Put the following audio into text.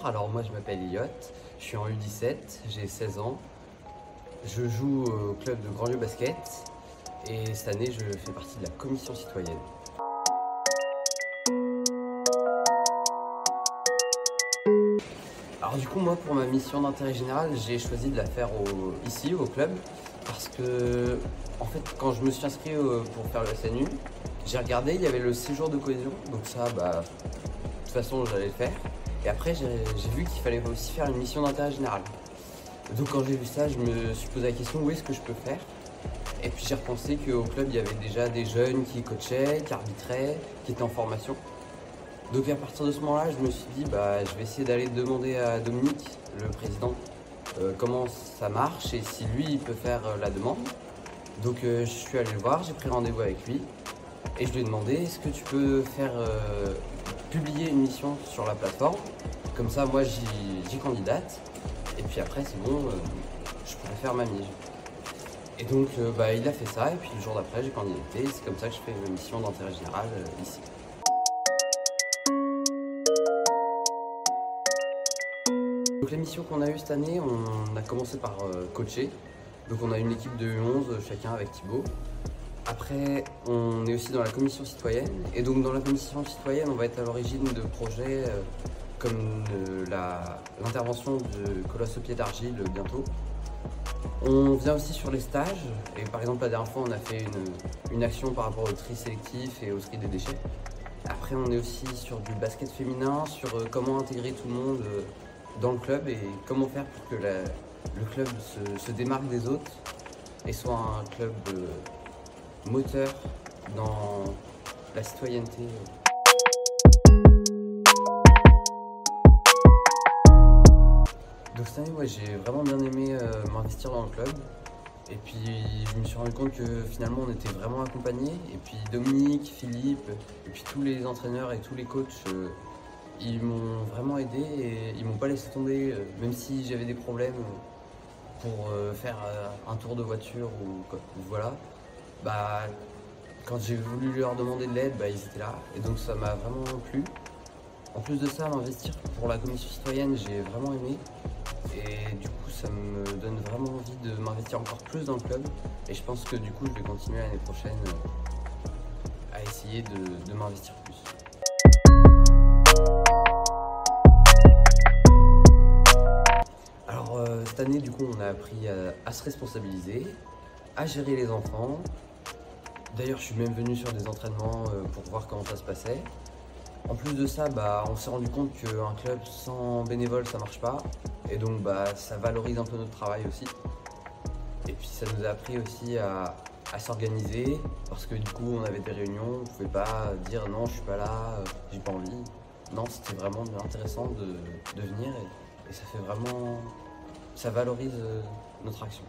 alors moi je m'appelle Elliot, je suis en U17, j'ai 16 ans. Je joue au club de Grandlieu Basket et cette année je fais partie de la commission citoyenne. Alors du coup moi pour ma mission d'intérêt général j'ai choisi de la faire ici au club parce que en fait quand je me suis inscrit pour faire le SNU, j'ai regardé, il y avait le séjour de cohésion, donc ça de toute façon j'allais le faire. Et après j'ai vu qu'il fallait aussi faire une mission d'intérêt général. Donc quand j'ai vu ça, je me suis posé la question où est-ce que je peux faire. Et puis j'ai repensé qu'au club il y avait déjà des jeunes qui coachaient, qui arbitraient, qui étaient en formation. Donc à partir de ce moment-là, je me suis dit je vais essayer d'aller demander à Dominique, le président, comment ça marche et si lui il peut faire la demande. Donc je suis allé le voir, j'ai pris rendez-vous avec lui et je lui ai demandé est-ce que tu peux faire publier une mission sur la plateforme. Comme ça moi j'y candidate et puis après c'est bon, je pourrais faire ma mige. Et donc il a fait ça et puis le jour d'après j'ai candidaté et c'est comme ça que je fais une mission d'intérêt général ici. Donc les missions qu'on a eues cette année, on a commencé par coacher. Donc on a une équipe de 11 chacun avec Thibaut. Après on est aussi dans la commission citoyenne et donc dans la commission citoyenne on va être à l'origine de projets comme l'intervention de Colosse au pied d'argile bientôt. On vient aussi sur les stages et par exemple la dernière fois on a fait une action par rapport au tri sélectif et au tri des déchets. Après on est aussi sur du basket féminin, sur comment intégrer tout le monde dans le club et comment faire pour que le club se démarque des autres et soit un club moteur dans la citoyenneté. Donc cette année, moi j'ai vraiment bien aimé m'investir dans le club et puis je me suis rendu compte que finalement on était vraiment accompagnés et puis Dominique, Philippe et puis tous les entraîneurs et tous les coachs ils m'ont vraiment aidé et ils m'ont pas laissé tomber même si j'avais des problèmes pour faire un tour de voiture ou voilà. Quand j'ai voulu leur demander de l'aide, ils étaient là et donc ça m'a vraiment plu. En plus de ça, m'investir pour la commission citoyenne, j'ai vraiment aimé et du coup ça me donne vraiment envie de m'investir encore plus dans le club et je pense que du coup je vais continuer l'année prochaine à essayer de m'investir plus. Alors cette année du coup on a appris à se responsabiliser, à gérer les enfants. D'ailleurs je suis même venu sur des entraînements pour voir comment ça se passait. En plus de ça, on s'est rendu compte qu'un club sans bénévoles ça marche pas et donc ça valorise un peu notre travail aussi. Et puis ça nous a appris aussi à s'organiser parce que du coup on avait des réunions, on pouvait pas dire non je suis pas là, j'ai pas envie. Non, c'était vraiment intéressant de venir et ça fait vraiment, ça valorise notre action.